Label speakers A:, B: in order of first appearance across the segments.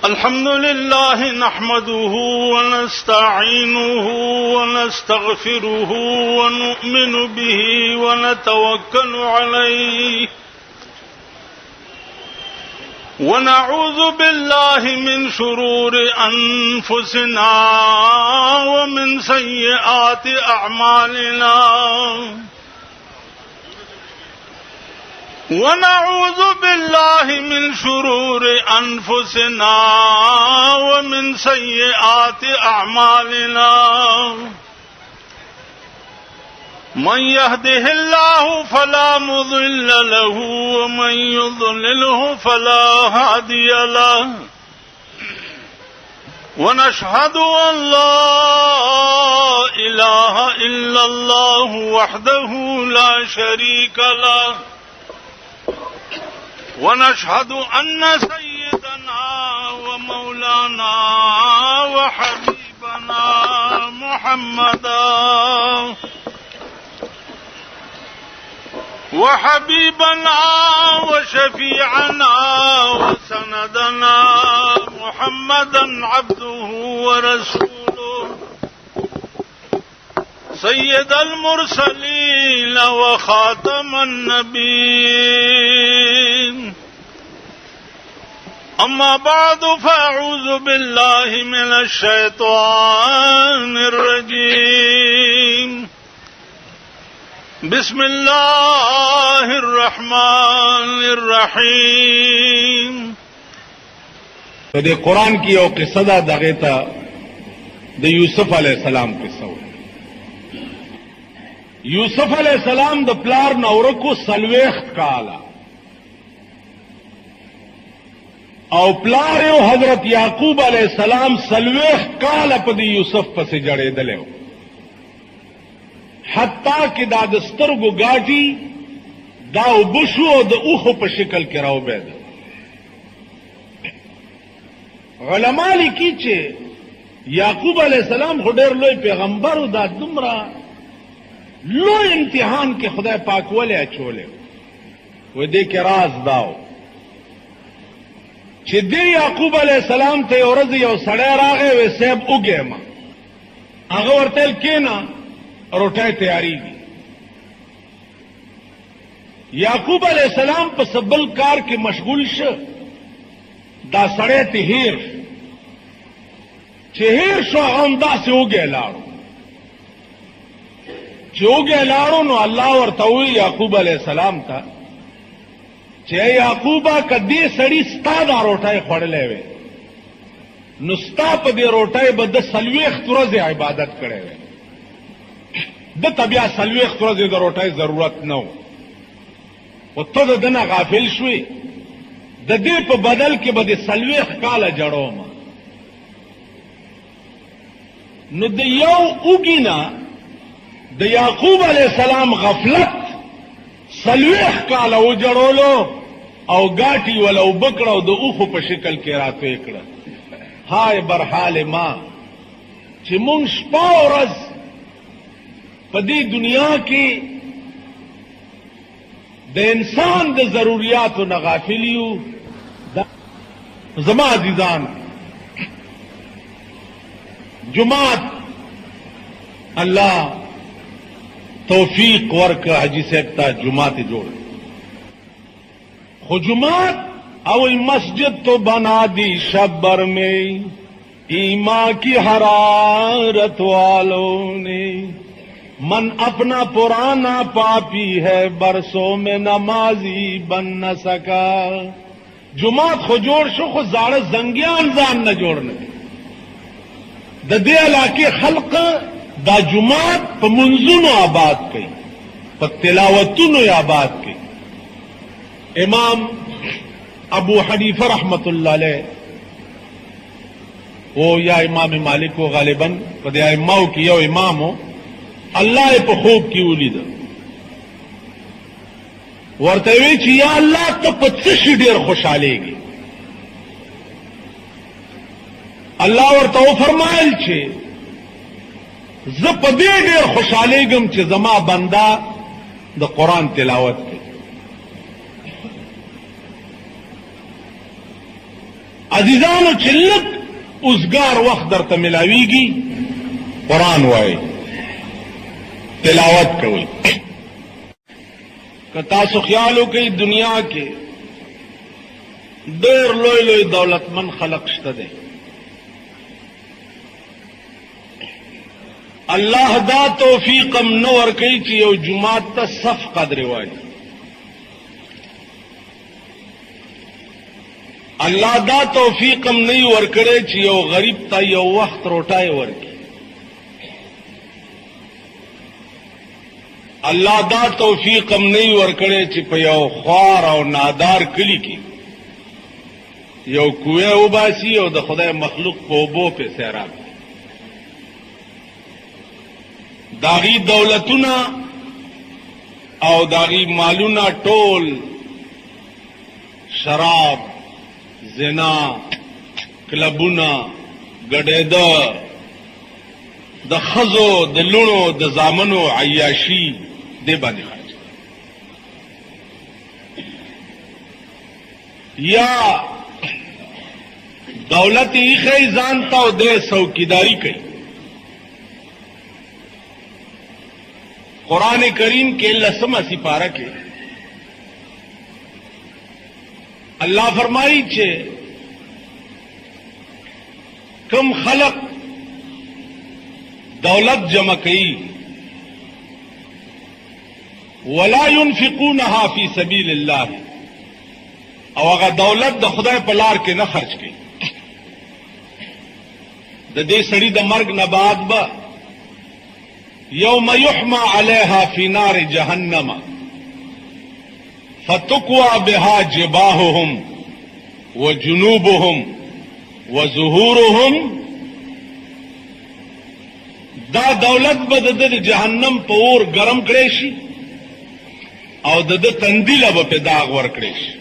A: الحمد لله نحمده ونستعينه ونستغفره ونؤمن به ونتوكل عليه ونعوذ بالله من شرور أنفسنا ومن سيئات أعمالنا ونعوذ بالله من شرور أنفسنا ومن سيئات أعمالنا من يهده الله فلا مضل له ومن يضلله فلا هادي له ونشهد أن لا إله إلا الله وحده لا شريك له ونشهد أن سيدنا ومولانا وحبيبنا وشفيعنا وسندنا محمدا عبده ورسوله سيد المرسلين وخاتم النبيين أما بعد فأعوذ بالله من الشيطان الرجيم بسم الله الرحمن الرحيم
B: دے قرآن کی او قصہ دا دغیتا دے یوسف علیہ السلام قصہ یوسف علیہ السلام د پلار نورکو سلویخت کالا او پلار یو حضرت یعقوب علیہ السلام سلویخت کالا پا دی یوسف پس جڑے دلیو حتی کہ دا دسترگو گاٹی دا بشو او دا اوخو پا شکل کراو بید علماء لکی چے یعقوب علیہ السلام خودیر لوی پیغمبر دا دمرا لو امتحان کے خدا پاک والے اچولے وہ دے کے راز داو چھ دے یعقوب علیہ السلام تے ورز یو سڑے راغے وے سیب اگے ما آغا ورطیل کینا روٹائے تیاری دی یعقوب علیہ السلام پا سبل کار کے مشغول شو دا سڑے تہیر چہیر شو آغا سے اگے لارو چوگے لاڑو نو اللہ ورتوی یعقوب علیہ السلام تا چے یعقوبا کدی سڑی ستا دا روٹائے خوڑلے وے نو ستا پا دی روٹائے با دا سلویخت ورز عبادت کرے وے دا طبیع سلویخت ورز دا روٹائے ضرورت نو و تو دا دنا غافل شوی دا دی پا بدل کے با دی سلویخت کالا جڑو ما نو دا یو اوگی نا د یعقوب علیہ السلام غفلت سلویخ کالا اجڑولو او گاٹی والا بکڑا د اوخو په شکل کې راتو کړه هاي برحال ما چې مونږ شپه ورځ په دې دنیا کې د انسان د ضرورتو نه غافل یو زما عزیزان جماعت اللہ توفیق ورک حجی صاحب تا جماعت جوڑ خو جماعت اول مسجد تو بنا دی شبر میں ایمان کی حرارت والوں نے من اپنا پرانا پاپی ہے برسوں میں نمازی بن نہ سکا جماعت خو جوڑ شو خو زاڑ زنگیان زان نہ جوڑنے د دې علاقے خلق دا جماعت پا منزونو آباد کئی پا تلاوتونو آباد کئی امام ابو حنیفہ رحمت اللہ علیہ وہ یا امام مالک و غالباً پا دیا اماؤ کی یو امام ہو اللہ پا خوب کی اولی دا ورطوی چی یا اللہ تو پا چشی دیر خوشحالے گی اللہ ورطو فرمائل چھے زپ دے دیر خوشحالے گم چھ زما بندہ دا قرآن تلاوت کے عزیزانو چې لږ اوزګار وخت درته ملاویږي قرآن وایي، تلاوت کوئ. که تاسو خیال وکئ دنیا کې ډېر لوی لوی دولتمن خلق شته دی، الله دا توفیق هم نه ورکوي چې یو جماعت ته صف قدر وایي. الله دا توفیق هم نه ورکړی چې یو غریب ته یو وخت روټۍ ورکړي. الله دا توفیق هم نه ورکړی چې په یو خوار او نادار کلی کې یو کوه وباسي او د خدای مخلوق په اوبو پې سیراب کړي. داغي دولتونه او داغي مالونه ټول شراب، زنا، کلبونه، ګډېده، د ښځو د لوڼو د زامنو عیاشي دې باندې خرچ، یا دولت ایښی ځان ته او دې څوکیداري کوي. قرآن کریم کې 10 سپاره کې اللہ فرمائی چې کم خلق دولت جمع کئی ولا ينفقونها فی سبیل اللہ، او هغه دولت د خدای په لار کې نه خرج کړي، د دې سړي د مرګ نه بعد به یوم یحمى علیها فی نار جهنم فتقوى بها جباههم وجنوبهم وظهورهم. دا دولت به د جهنم په اور ګرم کړی شي او د تندیله به په داغ ورکړی شي،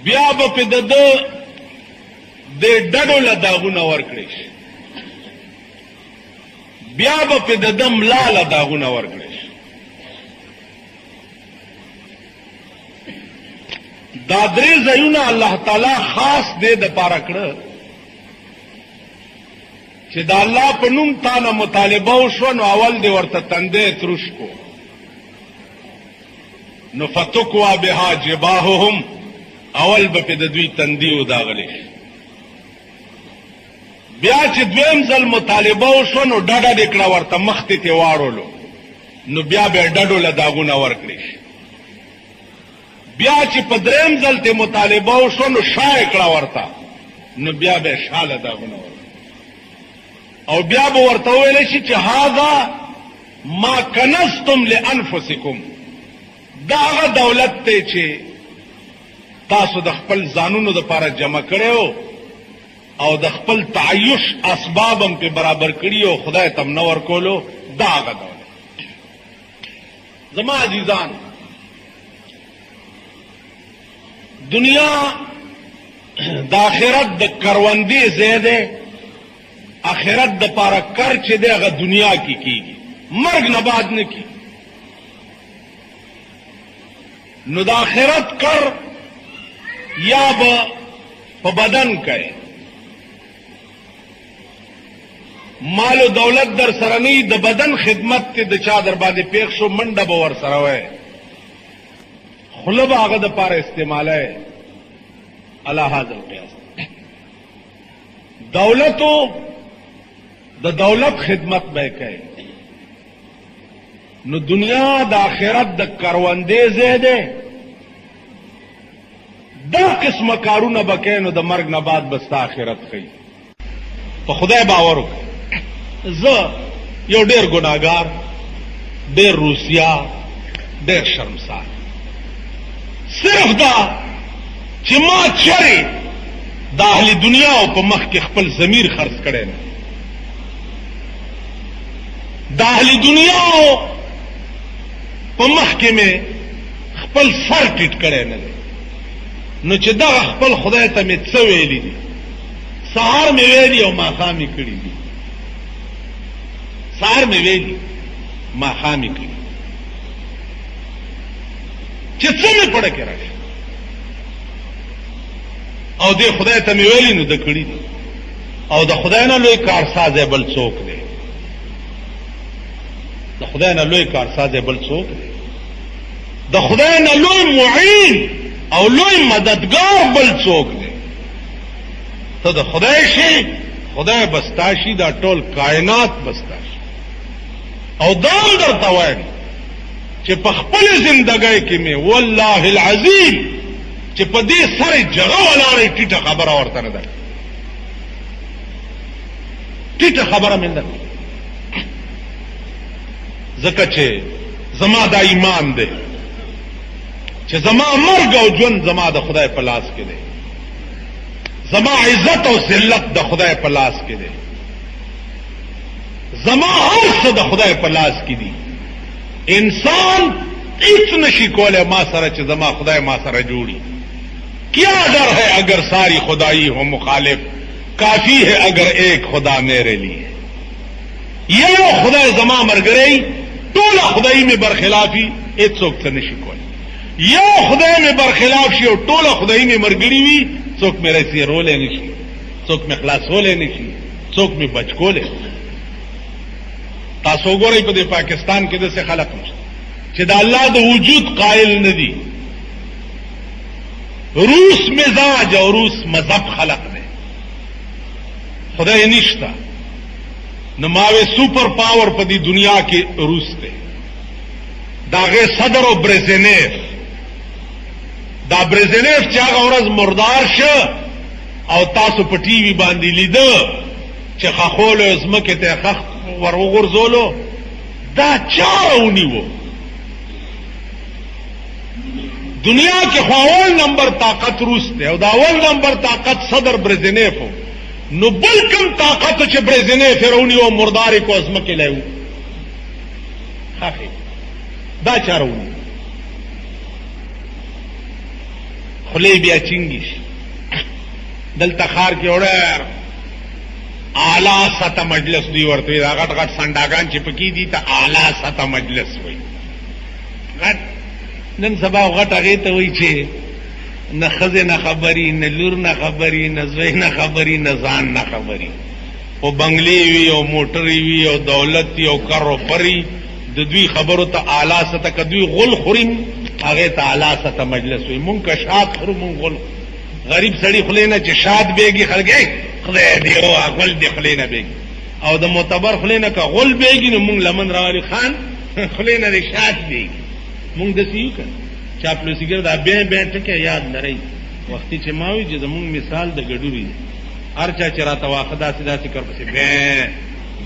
B: بیا به په د ډډو له داغونه ورکړی شي، بیا به په د ملا له داغونه ورکړی شي. دا درې ځایونه الله تعالی خاص دې د پاره کړه چې دا الله په نوم تانه مطالبه وشوه، نو اول دې ورته تندی تروش کو، نو فتقوا بها جباههم، اول به په د دوی تندی وداغلی شي. بیا چې دویم ځل مطالبه وشوه نو ډډه دې کړه ورته مخې ته واړولو، نو بیا به ډډو له داغونه ورکړي شي. بیا چې په دریم ځل ته مطالبه وشوه نو شا یې کړه ورته، نو بیا به شا له داغونه ورکړي، او بیا به ورته وویلی شي چې هذا ما کنزتم لانفسکم، دا هغه دولت دی چې تاسو د خپل ځانونو دپاره جمع کړی او د خپل تعیش اسباب هم پې برابر کړي او خدای ته هم نه ورکولو، دا هغه دولت. زما عزیزان، دنیا د آخرت د کروندې ځای دی، آخرت د پاره کر چې دی هغه دنیا کې کیږي، مرګ نه بعد نه کیږي. نو د آخرت کر یا به په بدن کوي، مال و دولت در سره نه، د بدن خدمت ته د چا در باندې پیښ شو منډه به ور سره وای، خوله به هغه د پاره استعمالای علی هذا القیاس. دولتو د دولت خدمت به کوي، نو دنیا د آخرت د کروندې ځای دی، دا قسمه کارونه به کوي، نو د مرګ نه بعد به ستا آخرت ښیي. په خدای باور وکړه، زه یو ډېر ګناهګار، ډېر روسیا، ډېر شرمسار، صرف دا چې ما چرې د اهل دنیا او په مخ کې خپل ضمیر خرڅ کړی نه، د اهل دنیا په مخ کې مې خپل سر ټیټ کړی نه دی، نو چې دغه خپل خدای ته مې څه ویلي دي، سهار مې ویلي او ماښام یې کړي دي، سهار مې ویلي ماښام یې کړي، چې څه مې پړه کې راشي. او دې خدای ته مې ویلي نو د کړي دي او د خدای نه لوی کارساز بل څوک دی د خدای نه لوی کارساز بل څوک دی د خدای نه لوی معین او لوی مددگار بل څوک دی ته د خدای شي خدای بستاشي دا ټول کائنات بستاشي او دام درته وایم چې په خپل زندګۍ کې مې والله العظیم چې په دې سره جګه ولاړې ټیټه خبره ورته نه ده ټیټه خبره مې نه ده ځکه چې زما دا ایمان دی چې زما مرګ او ژوند زما د خدای په لاس کې دی زما عزت او ذلت د خدای په لاس کې دی زما هر څه د خدای په لاس کې دی انسان هیڅ نشي کولای ما سره چې زما خدای ما سره جوړي کیا ڈر ہے اگر ساری خدائی ہو مخالف کافی ہے اگر ایک خدا میرے لیے یہ وہ خدای زما مرګري ټول خدای می برخلافي هیڅوک څه نشي کولای یو خدای می برخلاف شي او ټول خدای می مرګري وي څوک مې رسیرولې نشي څوک مې خلاصولې نشي څوک مې بچ کولې تاسو ګورئ په پاکستان کې داسې خلک نشته چې د الله د وجود قائل نه دي روس مزاج او روس مذهب خلق دی خدای نشته نو ماوی سپر پاور په دې دنیا کې روس دی داغه صدر او برزنیف دا برزنیف چې هغه ورځ مردار شه او تاسو په ټي وي باندې لیده چې خخول ازمکه ته خخ ورغورځولو دا چاونی وو دنیا کې اول نمبر طاقت روس دی او دا اول نمبر طاقت صدر برزنیف نو بل کم طاقت چې برزنیف رونی او مردار کو ازمکه لایو خافي دا چارونی خلی بیا چنگیش دلته خار کې وړه اعلی سطح مجلس دی ورته دا غټ غټ سنداګان چې پکې دي ته اعلی سطح مجلس وایي غټ نن سبا غټ هغه ته وایي چې نه خزه نه خبري نه لور نه خبري نه زوی نه خبري نه ځان نه خبري او بنگلې وی او موټرې وی او دولت او کرو پری د دوی خبرو ته اعلی سطح کدوی غل خوریم هغه ته اعلی سطح مجلس وي مونږ کا شاد خورو مونږ غل غریب سړی خلینا چې شاد بیگی خلګي خدای دې او غل دې خلینا بیگی او د معتبر خلینا کا غل بیگی نو مونږ لمن راوړي خان خلینا دې شاد بیگی مونږ د سیو کړ چاپلوسیګر دا به ټکه یاد لري وختي چې ماوي چې زمونږ مثال د ګډوري هر چا چې راته واخدا سدا سي کړ پسې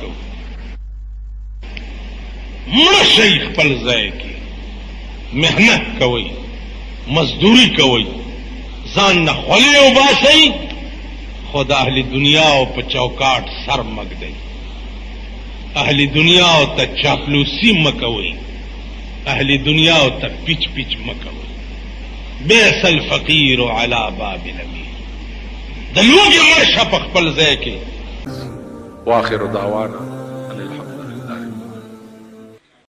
B: کو مړ شیخ خپل ځای کې محنت کوي مزدوری کوي ځان نه خولې وباسي خود اهل دنیا او په چوکاټ سر مګدي اهل دنیا او ته چاپلوسی مکوي اهل دنیا او ته پیچ پیچ مکوي بیس الفقیر علی باب الامیر د لوګي مرشه په خپل ځای کې
C: واخر دعوانا